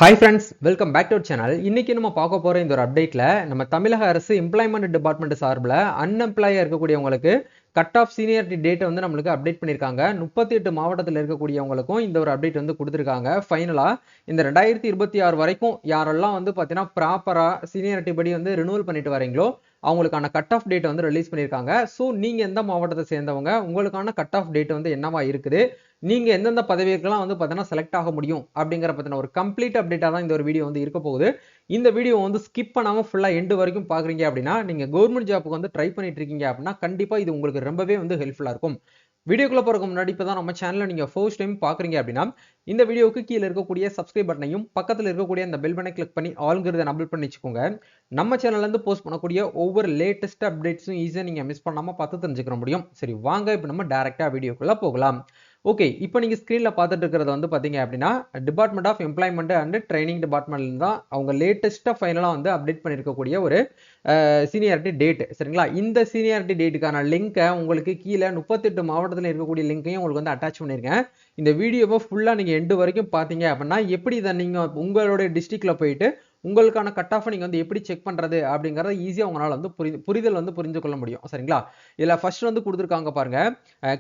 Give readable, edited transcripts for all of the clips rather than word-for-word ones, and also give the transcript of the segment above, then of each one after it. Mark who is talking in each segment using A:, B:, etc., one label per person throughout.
A: Hi friends, welcome back to our channel. இன்னைக்கு நம்ம பார்க்க போற இந்த ஒரு அப்டேட்ல நம்ம தமிழக அரசு எம்ப்ளாய்மெண்ட் டிபார்ட்மெண்ட் சார்பில் அன்எம்ப்ளாயா இருக்கக்கூடியவங்களுக்கு கட் ஆஃப் சீனியாரிட்டி டேட்டை வந்து நம்மளுக்கு அப்டேட் பண்ணியிருக்காங்க. 38 மாவட்டத்தில் இருக்கக்கூடியவங்களுக்கும் இந்த ஒரு அப்டேட் வந்து கொடுத்துருக்காங்க. ஃபைனலா இந்த 2026 வரைக்கும் யாரெல்லாம் வந்து பார்த்தீங்கன்னா ப்ராப்பரா சீனியாரிட்டி படி வந்து ரினூவல் பண்ணிட்டு வரீங்களோ அவங்களுக்கான கட் ஆஃப் டேட் வந்து ரிலீஸ் பண்ணியிருக்காங்க. ஸோ நீங்க எந்த மாவட்டத்தை சேர்ந்தவங்க, உங்களுக்கான கட் ஆஃப் டேட் வந்து என்னவா இருக்குது, நீங்க எந்தெந்த பதவிக்கெல்லாம் வந்து பார்த்தீங்கன்னா செலக்ட் ஆக முடியும் அப்படிங்கிற பத்தின ஒரு கம்ப்ளீட் அப்டேட்டா தான் இந்த ஒரு வீடியோ வந்து இருக்க போகுது. இந்த வீடியோ வந்து ஸ்கிப் பண்ணாம ஃபுல்லா எண்டு வரைக்கும் பாக்குறீங்க அப்படின்னா, நீங்க கவர்மெண்ட் ஜாப்புக்கு வந்து ட்ரை பண்ணிட்டு இருக்கீங்க அப்படின்னா கண்டிப்பா இது உங்களுக்கு ரொம்பவே வந்து ஹெல்ப்ஃபுல்லா இருக்கும். வீடியோக்குள்ள போறதுக்கு முன்னாடி இப்பதான் நம்ம சேனலை நீங்க ஃபர்ஸ்ட் டைம் பாக்குறீங்க அப்படின்னா இந்த வீடியோக்கு கீழே இருக்கக்கூடிய சப்ஸ்கிரைப் பட்டனையும் பக்கத்தில் இருக்கக்கூடிய அந்த பெல் பட்டனை கிளிக் பண்ணி ஆல்ங்கிறத நபிள் பண்ணி வச்சுக்கோங்க. நம்ம சேனல்ல இருந்து போஸ்ட் பண்ணக்கூடிய ஒவ்வொரு லேட்டஸ்ட் அப்டேட்ஸும் ஈஸியா நீங்க மிஸ் பண்ணாம பார்த்து தெரிஞ்சுக்க முடியும். சரி வாங்க இப்போ நம்ம டைரக்டா வீடியோக்குள்ள போகலாம். ஓகே, இப்போ நீங்க ஸ்கிரீன்ல பார்த்துட்டு இருக்கிறது வந்து பாத்தீங்க அப்படின்னா department of employment and training டிபார்ட்மெண்ட்ல தான் அவங்க லேட்டஸ்டா ஃபைனலா வந்து அப்டேட் பண்ணிருக்கக்கூடிய ஒரு சீனியாரிட்டி டேட். சரிங்களா? இந்த சீனியாரிட்டி டேட்டுக்கான லிங்கை உங்களுக்கு கீழே 38 மாவட்டத்தில் இருக்கக்கூடிய லிங்கையும் உங்களுக்கு வந்து அட்டாச் பண்ணிருக்கேன். இந்த வீடியோவை ஃபுல்லா நீங்க எண்டு வரைக்கும் பாத்தீங்க அப்படின்னா எப்படி இதை நீங்க உங்களுடைய டிஸ்ட்ரிக்ட்ல போயிட்டு உங்களுக்கான கட் ஆஃப் நீங்க வந்து எப்படி செக் பண்றது அப்படிங்கறத ஈஸியா உங்களால வந்து புரிதல் வந்து புரிஞ்சு கொள்ள முடியும். சரிங்களா? இதுல ஃபர்ஸ்ட் வந்து கொடுத்துருக்காங்க பாருங்க,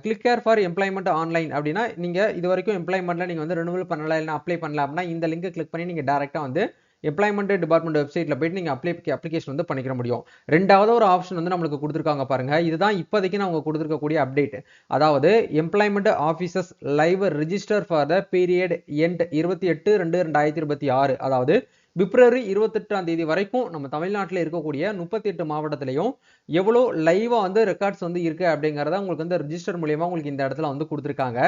A: click here for employment online அப்படின்னா நீங்க இது வரைக்கும் எம்ப்ளாய்மெண்ட்ல நீங்க வந்து ரெனுவல் பண்ணல இல்ல அப்ளை பண்ணல அப்படின்னா இந்த லிங்கை கிளிக் பண்ணி நீங்க டைரக்டா வந்து எம்ப்ளாய்மெண்ட் டிபார்ட்மெண்ட் வெப்சைட்ல போயிட்டு நீங்க அப்ளிகேஷன் வந்து பண்ணிக்க முடியும். ரெண்டாவது ஒரு ஆப்ஷன் வந்து நம்மளுக்கு கொடுத்துருக்காங்க பாருங்க, இதுதான் இப்போதைக்கு நான் அவங்க கொடுத்துருக்கக்கூடிய அப்டேட். அதாவது employment officers live register for the period end 28/2/2026, அதாவது பிப்ரவரி 28ஆம் தேதி வரைக்கும் நம்ம தமிழ்நாட்டில் இருக்கக்கூடிய 38 மாவட்டத்திலையும் எவ்வளோ லைவா வந்து ரெக்கார்ட்ஸ் வந்து இருக்கு அப்படிங்கறத உங்களுக்கு வந்து ரிஜிஸ்டர் மூலியமா உங்களுக்கு இந்த இடத்துல வந்து கொடுத்துருக்காங்க.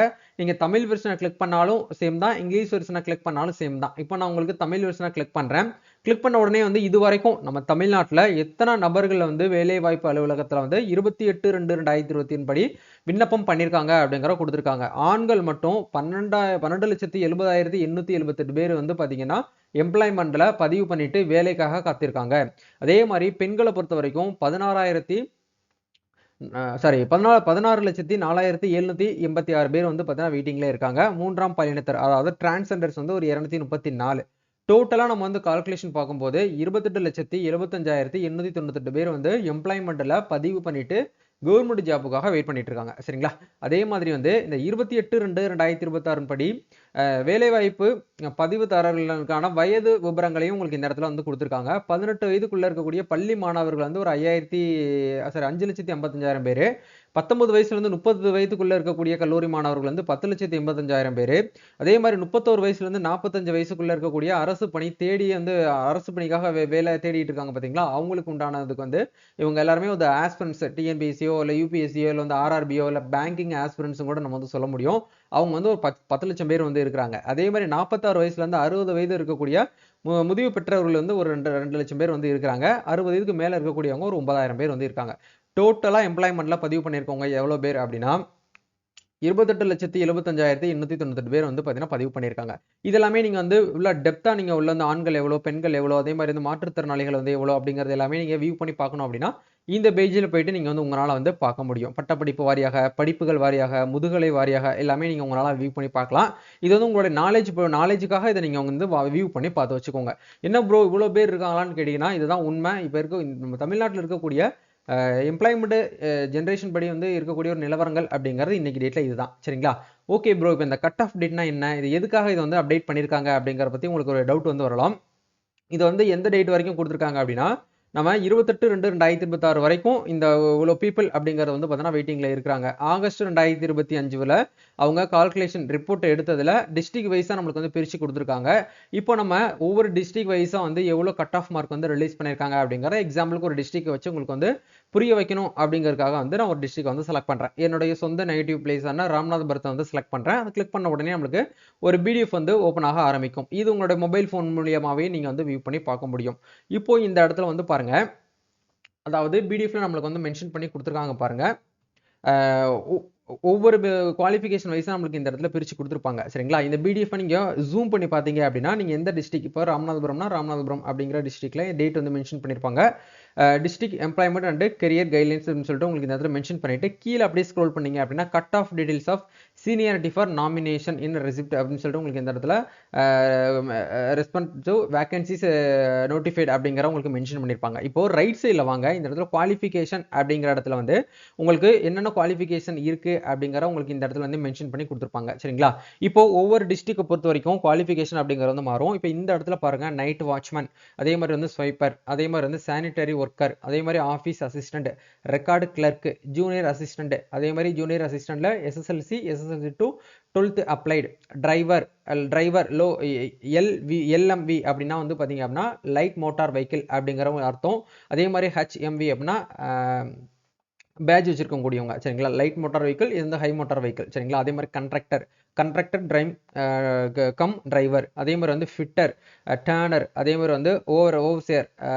A: நீங்க தமிழ் வெர்ஷனை கிளிக் பண்ணாலும் சேம் தான், இங்கிலீஷ் வெர்ஷனை கிளிக் பண்ணாலும் சேம் தான். இப்போ நான் உங்களுக்கு தமிழ் வெர்ஷனை கிளிக் பண்றேன். கிளிக் பண்ண உடனே வந்து இது வரைக்கும் நம்ம தமிழ்நாட்டில் எத்தனை நபர்கள் வந்து வேலை வாய்ப்பு அலுவலகத்தில் வந்து 28/2/2023 படி விண்ணப்பம் பண்ணியிருக்காங்க அப்படிங்கிற கொடுத்துருக்காங்க. ஆண்கள் மட்டும் 12,70,878 பேர் வந்து பாத்தீங்கன்னா எம்ப்ளாய்மெண்ட்ல பதிவு பண்ணிட்டு வேலைக்காக காத்திருக்காங்க. அதே மாதிரி பெண்களை பொறுத்த வரைக்கும் 16,04,786 பேர் வந்து பார்த்தீங்கன்னா வெயிட்டிங்ல இருக்காங்க. மூன்றாம் பாலினத்தர் அதாவது டிரான்ஸ்ஜெண்டர்ஸ் வந்து ஒரு 234. டோட்டலா நம்ம வந்து கால்குலேஷன் பார்க்கும்போது 28,75,898 பேர் வந்து எம்ப்ளாய்மெண்ட்ல பதிவு பண்ணிட்டு கவர்மெண்ட் ஜாப்புக்காக வெயிட் பண்ணிட்டு இருக்காங்க. சரிங்களா? அதே மாதிரி வந்து இந்த 28/2/2026 படி வேலைவாய்ப்பு பதிவுதாரர்களுக்கான வயது விவரங்களையும் உங்களுக்கு இந்த இடத்துல வந்து கொடுத்துருக்காங்க. 18 வயதுக்குள்ள இருக்கக்கூடிய பள்ளி மாணவர்கள் வந்து ஒரு 5,55,000 பேர், 19 வயசுல இருந்து 30 வயதுக்குள்ள இருக்கக்கூடிய கல்லூரி மாணவர்கள் வந்து 10,85,000 பேர், அதே மாதிரி 31 வயசுல இருந்து 45 வயசுக்குள்ள இருக்கக்கூடிய அரசு பணி தேடி வந்து அரசு பணிக்காக வேலை தேடிட்டு இருக்காங்க பாத்தீங்களா, அவங்களுக்கு உண்டானதுக்கு வந்து இவங்க எல்லாருமே ஒரு ஆஸ்பிரன்ஸ் டிஎன்பிஎஸ்சியோ இல்ல யூபிஎஸ்சியோ இல்ல வந்து ஆர்ஆர்பியோ இல்ல பேங்கிங் ஆஸ்பிரன்ஸ் கூட நம்ம வந்து சொல்ல முடியும். அவங்க வந்து ஒரு 10 லட்சம் பேர் வந்து இருக்கிறாங்க. அதே மாதிரி 46 வயசுல இருந்து 60 வயது இருக்கக்கூடிய முதிவு பெற்றவர்கள் வந்து ஒரு 2 லட்சம் பேர் வந்து இருக்கிறாங்க. 60 வயதுக்கு மேல இருக்கக்கூடியவங்க ஒரு 9,000 பேர் வந்து இருக்காங்க. டோட்டலா எம்ப்ளாய்மெண்ட்ல பதிவு பண்ணிருக்கவங்க எவ்வளவு பேர் அப்படின்னா 28,75,898 பேர் வந்து பாத்தீங்கன்னா பதிவு பண்ணியிருக்காங்க. இதெல்லாமே நீங்க வந்து உள்ள டெப்தா நீங்க உள்ள வந்து ஆண்கள் எவ்வளவு, பெண்கள் எவ்வளவு, அதே மாதிரி வந்து மாற்றுத்திறனாளிகள் வந்து எவ்வளவு அப்படிங்கறது எல்லாமே நீங்க வியூ பண்ணி பார்க்கணும் அப்படின்னா இந்த பேஜில் போயிட்டு நீங்க வந்து உங்களால வந்து பார்க்க முடியும். பட்டப்படிப்பு வாரியாக, படிப்புகள் வாரியாக, முதுகலை வாரியாக எல்லாமே நீங்க உங்களால வியூ பண்ணி பார்க்கலாம். இது வந்து உங்களுடைய நாலேஜுக்காக இதை நீங்க வந்து வியூ பண்ணி பார்த்து வச்சுக்கோங்க. என்ன ப்ரோ இவ்வளவு பேர் இருக்காங்களான்னு கேட்டீங்கன்னா இதுதான் உண்மை. இப்ப இருக்க நம்ம தமிழ்நாட்டில் இருக்கக்கூடிய எம்ப்ளாய்மெண்ட் ஜென்ரேஷன் படி வந்து இருக்கக்கூடிய ஒரு நிலவரங்கள் அப்படிங்கிறது இன்னைக்கு டேட்ல இதுதான். சரிங்களா? ஓகே ப்ரோ, இப்போ இந்த கட் ஆஃப் டேட்னா என்ன, இது எதுக்காக இதை வந்து அப்டேட் பண்ணிருக்காங்க அப்படிங்கிற பத்தி உங்களுக்கு ஒரு டவுட் வந்து வரலாம். இது வந்து எந்த டேட் வரைக்கும் கொடுத்துருக்காங்க அப்படின்னா நம்ம 28/2/2026 வரைக்கும் இந்த இவ்வளோ பீப்புள் அப்படிங்கிறது வந்து பார்த்தீங்கன்னா வெயிட்டிங்ல இருக்கிறாங்க. ஆகஸ்ட் 2025 அவங்க கால்குலேஷன் ரிப்போர்ட் எடுத்ததுல டிஸ்ட்ரிக்ட் வைஸா நம்மளுக்கு வந்து பிரிச்சு கொடுத்துருக்காங்க. இப்போ நம்ம ஒவ்வொரு டிஸ்ட்ரிக்ட் வைஸா வந்து எவ்வளோ கட் ஆஃப் மார்க் வந்து ரிலீஸ் பண்ணியிருக்காங்க அப்படிங்கிற எக்ஸாம்பிளுக்கு ஒரு டிஸ்ட்ரிக்ட் வச்சு உங்களுக்கு வந்து புரிய வைக்கணும் அப்படிங்கிறதுக்காக வந்து நான் ஒரு டிஸ்ட்ரிக்ட் வந்து செலக்ட் பண்றேன். என்னுடைய சொந்த நெகட்டிவ் பிளேஸான ராமநாதபுரத்தை வந்து செலக்ட் பண்றேன். அதை கிளிக் பண்ண உடனே நம்மளுக்கு ஒரு பிடிஎஃப் வந்து ஓப்பன் ஆக ஆரம்பிக்கும். இது உங்களுடைய மொபைல் ஃபோன் மூலியமாவே நீங்க வந்து வியூ பண்ணி பார்க்க முடியும். இப்போ இந்த இடத்துல வந்து பாருங்க, அதாவது பிடிஎஃப்ல நம்மளுக்கு வந்து மென்ஷன் பண்ணி கொடுத்துருக்காங்க பாருங்க. ஒவ்வொரு குவாலிஃபிகேஷன் வைஸா நம்மளுக்கு இந்த இடத்துல பிரிச்சு கொடுத்துருப்பாங்க. சரிங்களா? இந்த பிடிஎஃப் நீங்க ஜூம் பண்ணி பார்த்தீங்க அப்படின்னா நீங்க எந்த டிஸ்ட்ரிக்ட், இப்போ ராமநாதபுரம்னா ராமநாதபுரம் அப்படிங்கிற டிஸ்ட்ரிக்ட்ல டேட் வந்து மென்ஷன் பண்ணிருப்பாங்க. District employment and career guidelines அப்படின்னு சொல்லிட்டு உங்களுக்கு இந்த இடத்துல மென்ஷன் பண்ணிட்டு கீழே அப்படியே ஸ்க்ரோல் பண்ணீங்க அப்படின்னா cut off details of seniority for nomination in receipt அப்படின்னு சொல்லிட்டு உங்களுக்கு இந்த இடத்துல ரெஸ்பான்ஸ் டு வேகன்சிஸ் நோட்டிஃபைட் அப்படிங்கிற உங்களுக்கு மென்ஷன் பண்ணியிருப்பாங்க. இப்போ ரைட் சைடில் வாங்க, இந்த இடத்துல குவாலிஃபிகேஷன் அப்படிங்கிற இடத்துல வந்து உங்களுக்கு என்னென்ன குவாலிஃபிகேஷன் இருக்கு அப்படிங்கிற உங்களுக்கு இந்த இடத்துல வந்து மென்ஷன் பண்ணி கொடுத்துருப்பாங்க. சரிங்களா? இப்போ ஒவ்வொரு டிஸ்ட்ரிக்ட் பொறுத்த வரைக்கும் குவாலிஃபிகேஷன் அப்படிங்கிறது வந்து மாறும். இப்போ இந்த இடத்துல பாருங்க, நைட் வாட்ச்மேன், அதே மாதிரி வந்து ஸ்வைப்பர், அதே மாதிரி வந்து சானிட்டரி ஒர்க்கர், அதே மாதிரி office assistant, record clerk, junior assistant, அதே மாதிரி ஜூனியர் அசிஸ்டன்ட்ல SSLC to 12th applied, driver லோ எல்எம்வி அப்படின்னா வந்து பார்த்தீங்க அப்படின்னா லைட் மோட்டார் வெஹிக்கிள் அப்படிங்கிற ஒரு அர்த்தம். அதே மாதிரி ஹெச்எம்வி அப்படின்னா பேட்ச் வச்சிருக்கக்கூடியவங்க. சரிங்களா? லைட் மோட்டார் வெஹிக்கிள், இது வந்து ஹை மோட்டார் வெஹிக்கிள். சரிங்களா? அதே மாதிரி கண்ட்ரக்டர் கம் டிரைவர், அதே மாதிரி வந்து ஃபிட்டர், டேர்னர், அதே மாதிரி வந்து ஓவர்சியர்,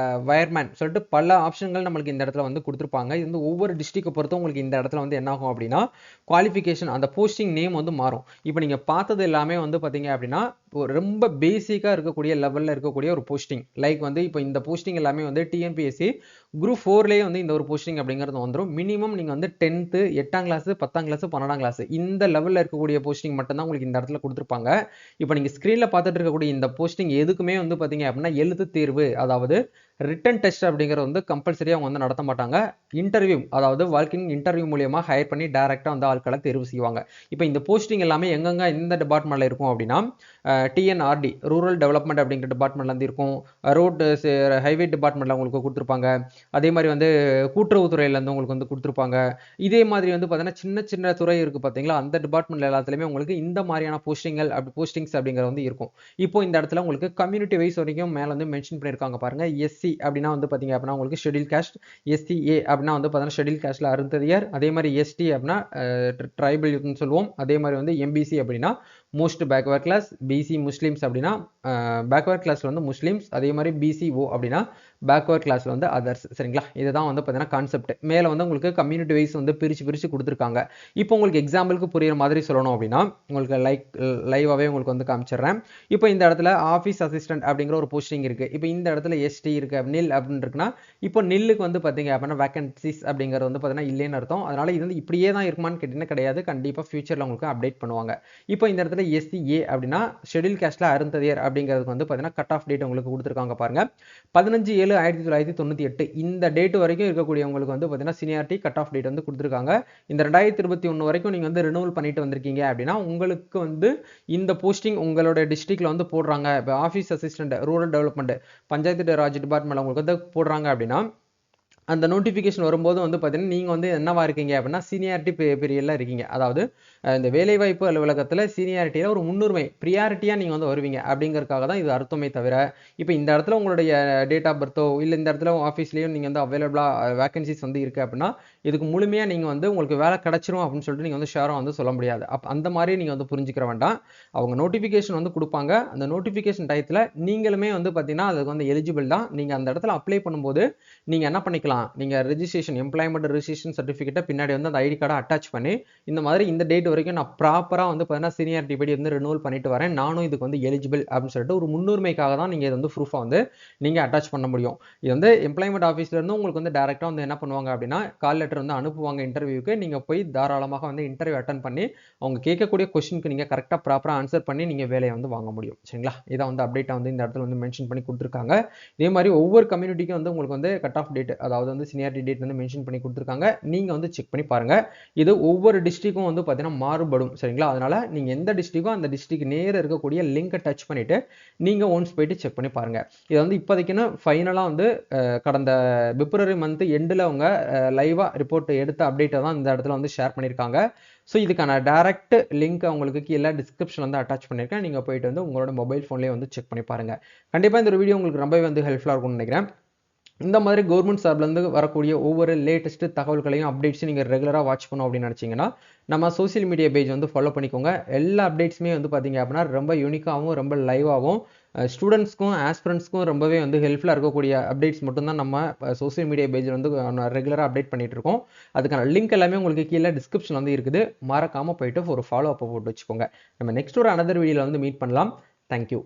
A: வயர்மேன் சொல்லிட்டு பல ஆப்ஷன்கள் நம்மளுக்கு இந்த இடத்துல வந்து கொடுத்துருப்பாங்க. இது வந்து ஒவ்வொரு டிஸ்ட்ரிக்ட் பொறுத்தும் உங்களுக்கு இந்த இடத்துல வந்து என்ன ஆகும் அப்படின்னா குவாலிஃபிகேஷன் அந்த போஸ்டிங் நேம் வந்து மாறும். இப்போ நீங்கள் பார்த்தது எல்லாமே வந்து பார்த்தீங்க அப்படின்னா ரொம்ப பேசிக்காக இருக்கக்கூடிய லெவலில் இருக்கக்கூடிய ஒரு போஸ்டிங். லைக் வந்து இப்போ இந்த போஸ்டிங் எல்லாமே வந்து டிஎன்பிஎஸ்சி குரூப் 4லேயே வந்து இந்த ஒரு போஸ்டிங் அப்படிங்கிறது வந்துடும். மினிமம் நீங்கள் வந்து 10th 8ஆம் கிளாஸ் 10ஆம் கிளாஸ் 12ஆம் கிளாஸ் இந்த லெவலில் இருக்கக்கூடிய போஸ்டிங் மட்டும்தான் உங்களுக்கு இந்த இடத்துல கொடுத்துருப்பாங்க. இப்போ நீங்கள் ஸ்க்ரீனில் பார்த்துட்டு இருக்கக்கூடிய இந்த போஸ்டிங் எதுக்குமே வந்து பார்த்தீங்க அப்படின்னா எழுத்து தேர்வு, அதாவது ரிட்டன் டெஸ்ட் அப்படிங்கிறது வந்து கம்பல்சரியாக அவங்க வந்து நடத்த மாட்டாங்க. இன்டர்வியூ, அதாவது வாழ்க்கையின் இன்டர்வியூ மூலியமாக ஹையர் பண்ணி டைரெக்டாக வந்து ஆட்களை தேர்வு செய்வாங்க. இப்போ இந்த போஸ்டிங் எல்லாமே எங்கெங்க இந்த டிபார்ட்மெண்ட்டில் இருக்கும் அப்படின்னா டிஎன்ஆர்டி ரூரல் டெவலப்மெண்ட் அப்படிங்கிற டிபார்ட்மெண்ட்லேருந்து இருக்கும், ரோடு ஹைவே டிபார்ட்மெண்ட்டில் உங்களுக்கு கொடுத்துருப்பாங்க, அதே மாதிரி வந்து கூட்டுறவுத்துறையிலேருந்து உங்களுக்கு வந்து கொடுத்துருப்பாங்க. இதே மாதிரி வந்து பார்த்தீங்கன்னா சின்ன சின்ன துறை இருக்குது பார்த்தீங்களா, அந்த டிபார்ட்மெண்ட் எல்லாத்துலேயுமே உங்களுக்கு இந்த மாதிரியான போஸ்டிங்ஸ் அப்படிங்கிறது வந்து இருக்கும். இப்போ இந்த இடத்துல உங்களுக்கு கம்யூனிட்டி வைஸ் வரைக்கும் மேலே வந்து மென்ஷன் பண்ணியிருக்காங்க பாருங்க. எஸ்சி அப்படின்னா வந்து பார்த்தீங்க அப்படின்னா உங்களுக்கு ஷெட்யூல் காஸ்ட், எஸ்சிஏ அப்படின்னா வந்து பார்த்தீங்கன்னா ஷெட்யூல் காஸ்ட்டில் அருந்ததியர், அதே மாதிரி எஸ்டி அப்படின்னா ட்ரைபல் யூத்னு சொல்லுவோம், அதே மாதிரி வந்து எம்பிசி அப்படின்னா most backward class, BC muslims அப்படின்னா பேக்வர்ட் கிளாஸில் வந்து முஸ்லீம்ஸ், அதே மாதிரி பிசிஓ அப்படின்னா பேக்வர்ட் கிளாஸில் வந்து அதர்ஸ். சரிங்களா? இதுதான் வந்து பார்த்தீங்கன்னா கான்செப்ட். மேலே வந்து உங்களுக்கு கம்யூனிட்டி வைஸ் வந்து பிரித்து கொடுத்துருக்காங்க. இப்போ உங்களுக்கு எக்ஸாம்பிளுக்கு புரியுற மாதிரி சொல்லணும் அப்படின்னா உங்களுக்கு லைவாகவே உங்களுக்கு வந்து காமிச்சிடுறேன். இப்போ இந்த இடத்துல ஆஃபீஸ் அசிஸ்டன்ட் அப்படிங்கிற ஒரு போஸ்டிங் இருக்குது. இப்போ இந்த இடத்துல எஸ்டி இருக்குது, நில் அப்படின்னு இருக்குன்னா இப்போ நில்லுக்கு வந்து பார்த்தீங்க அப்படின்னா வேகன்சிஸ் அப்படிங்கிறது வந்து பார்த்தீங்கன்னா இல்லைன்னு அர்த்தம். அதனால் இது வந்து இப்படியே தான் இருக்குமான்னு கேட்டிங்கன்னா கிடையாது, கண்டிப்பாக ஃபியூச்சரில் உங்களுக்கு அப்டேட் பண்ணுவாங்க. இப்போ இந்த இடத்துல எஸ்சிஏ அப்படின்னா ஷெட்யூல் காஸ்ட்டில் அருந்ததியர் அப்படிங்கிறதுக்கு வந்து பார்த்தீங்கன்னா கட் ஆஃப் டேட் உங்களுக்கு கொடுத்துருக்காங்க பாருங்க. 15/7/1998 இந்த டேட் வரைக்கும் இருக்கக்கூடியவங்களுக்கு வந்து பார்த்தீங்கன்னா சீனியாரிட்டி கட் ஆஃப் டேட் வந்து கொடுத்துருக்காங்க. இந்த 2021 வரைக்கும் நீங்கள் வந்து ரினூவல் பண்ணிட்டு வந்திருக்கீங்க அப்படின்னா உங்களுக்கு வந்து இந்த போஸ்டிங் உங்களோட டிஸ்ட்ரிக்ட்ல வந்து போடுறாங்க. இப்போ office assistant rural development panchayat Raj department உங்களுக்கு வந்து போடுறாங்க அப்படின்னா அந்த நோட்டிஃபிகேஷன் வரும்போது வந்து பார்த்தீங்கன்னா நீங்கள் வந்து என்னவா இருக்கீங்க அப்படின்னா சீனியாரிட்டி பீரியடில் இருக்கீங்க. அதாவது இந்த வேலைவாய்ப்பு அலுவலகத்தில் சீனியாரிட்டியில் ஒரு முன்னுரிமை ப்ரியாரிட்டியாக நீங்கள் வந்து வருவீங்க அப்படிங்கிறதுக்காக தான் இது அர்த்தமே தவிர இப்போ இந்த இடத்துல உங்களுடைய டேட் ஆஃப் பர்த்தோ இல்லை இந்த இடத்துல ஆஃபீஸ்லேயும் நீங்கள் வந்து அவைலபிளாக வேகன்சிஸ் வந்து இருக்குது அப்படின்னா இதுக்கு முழுமையாக நீங்கள் வந்து உங்களுக்கு வேலை கிடச்சிரும் அப்படின்னு சொல்லிட்டு நீங்கள் வந்து ஷேரும் வந்து சொல்ல முடியாது. அந்த மாதிரி நீங்கள் வந்து புரிஞ்சுக்கிற வேண்டாம். அவங்க நோட்டிஃபிகேஷன் வந்து கொடுப்பாங்க. அந்த நோட்டிஃபிகேஷன் டயத்தில் நீங்களுமே வந்து பார்த்தீங்கன்னா அதுக்கு வந்து எலிஜிபிள் தான். நீங்கள் அந்த இடத்துல அப்ளை பண்ணும்போது நீங்கள் என்ன பண்ணிக்கலாம், நீங்கள் ரெஜிஸ்ட்ரேஷன் எம்ப்ளாய்மெண்ட் ரெஜிஸ்ட்ரேஷன் சர்டிஃபிகேட்டை பின்னாடி வந்து அந்த ஐடி கார்டை அட்டாச் பண்ணி இந்த மாதிரி இந்த டேட் வரைக்கும் நான் ப்ராப்பராக வந்து பார்த்தீங்கன்னா சீனியாரிட்டி படி வந்து ரினூவல் பண்ணிட்டு வரேன், நானும் இதுக்கு வந்து எலிஜிபிள் அப்படின்னு சொல்லிட்டு ஒரு முன்னுரிமைக்காக தான் நீங்கள் இது வந்து ப்ரூஃபாக வந்து நீங்கள் அட்டாச் பண்ண முடியும். இது வந்து எம்ப்ளாய்மெண்ட் ஆஃபீஸ்லேருந்து உங்களுக்கு வந்து டேரெக்டாக வந்து என்ன பண்ணுவாங்க அப்படின்னா கால் லெட்டர் வந்து அனுப்புவாங்க இன்டர்வியூக்கு. நீங்கள் போய் தாராளமாக வந்து இன்டர்வியூ அட்டன் பண்ணி அவங்க கேட்கக்கூடிய கொஸ்டினுக்கு நீங்கள் கரெக்டாக ப்ராப்பராக ஆன்சர் பண்ணி நீங்கள் வேலையை வந்து வாங்க முடியும். சரிங்களா? இதை வந்து அப்டேட்டாக வந்து இந்த இடத்துல வந்து மென்ஷன் பண்ணி கொடுத்துருக்காங்க. இதே மாதிரி ஒவ்வொரு கம்யூனிட்டிக்கும் வந்து உங்களுக்கு வந்து கட் ஆஃப் டேட், அதாவது வந்து சீனியாரிட்டி டேட் வந்து மென்ஷன் பண்ணி கொடுத்துருக்காங்க. நீங்கள் வந்து செக் பண்ணி பாருங்க. இது ஒவ்வொரு டிஸ்ட்ரிக்டும் வந்து பார்த்தீங்கன்னா மாறுபடும். சரிங்களா? அதனால நீங்கள் எந்த டிஸ்ட்ரிக்டோ அந்த டிஸ்ட்ரிக்ட் நேர இருக்கக்கூடிய லிங்கை டச் பண்ணிட்டு நீங்கள் ஒன்ஸ் போயிட்டு செக் பண்ணி பாருங்க. இது வந்து இப்போதைக்குன்னு ஃபைனலாக வந்து கடந்த பிப்ரவரி மந்த் எண்டில் அவங்க லைவாக ரிப்போர்ட் எடுத்த அப்டேட்டை தான் இந்த இடத்துல வந்து ஷேர் பண்ணியிருக்காங்க. ஸோ இதுக்கான டேரக்ட் லிங்க் உங்களுக்கு கீழே டிஸ்கிரிப்ஷன் வந்து அட்டாச் பண்ணியிருக்கேன். நீங்கள் போயிட்டு வந்து உங்களோட மொபைல் ஃபோன்லேயே வந்து செக் பண்ணி பாருங்க. கண்டிப்பாக இந்த வீடியோ உங்களுக்கு ரொம்பவே வந்து ஹெல்ப்ஃபுல்லாக இருக்கும்னு நினைக்கிறேன். இந்த மாதிரி கவர்மெண்ட் சார்பிலேருந்து வரக்கூடிய ஒவ்வொரு லேட்டஸ்ட் தகவல்களையும் அப்டேட்ஸும் நீங்கள் ரெகுலராக வாட்ச் பண்ணணும் அப்படின்னு நினச்சிங்கன்னா நம்ம சோசியல் மீடியா பேஜ் வந்து ஃபாலோ பண்ணிக்கோங்க. எல்லா அப்டேட்ஸுமே வந்து பார்த்தீங்க அப்படின்னா ரொம்ப யூனிக்காகவும் ரொம்ப லைவாகவும் ஸ்டூடெண்ட்ஸ்க்கும் ஆஸ்பிரண்ட்ஸ்க்கும் ரொம்பவே வந்து ஹெல்ப்ஃபுல்லாக இருக்கக்கூடிய அப்டேட்ஸ் மட்டும்தான் நம்ம சோசியல் மீடியா பேஜில் வந்து ரெகுலராக அப்டேட் பண்ணிட்டு இருக்கோம். அதுக்கான லிங்க் எல்லாமே உங்களுக்கு கீழே டிஸ்கிரிப்ஷன் வந்து இருக்குது. மறக்காமல் போயிட்டு ஒரு ஃபாலோ அப் போட்டு வச்சுக்கோங்க. நம்ம நெக்ஸ்ட் ஒரு அனதர் வீடியோவில் வந்து மீட் பண்ணலாம். தேங்க்யூ.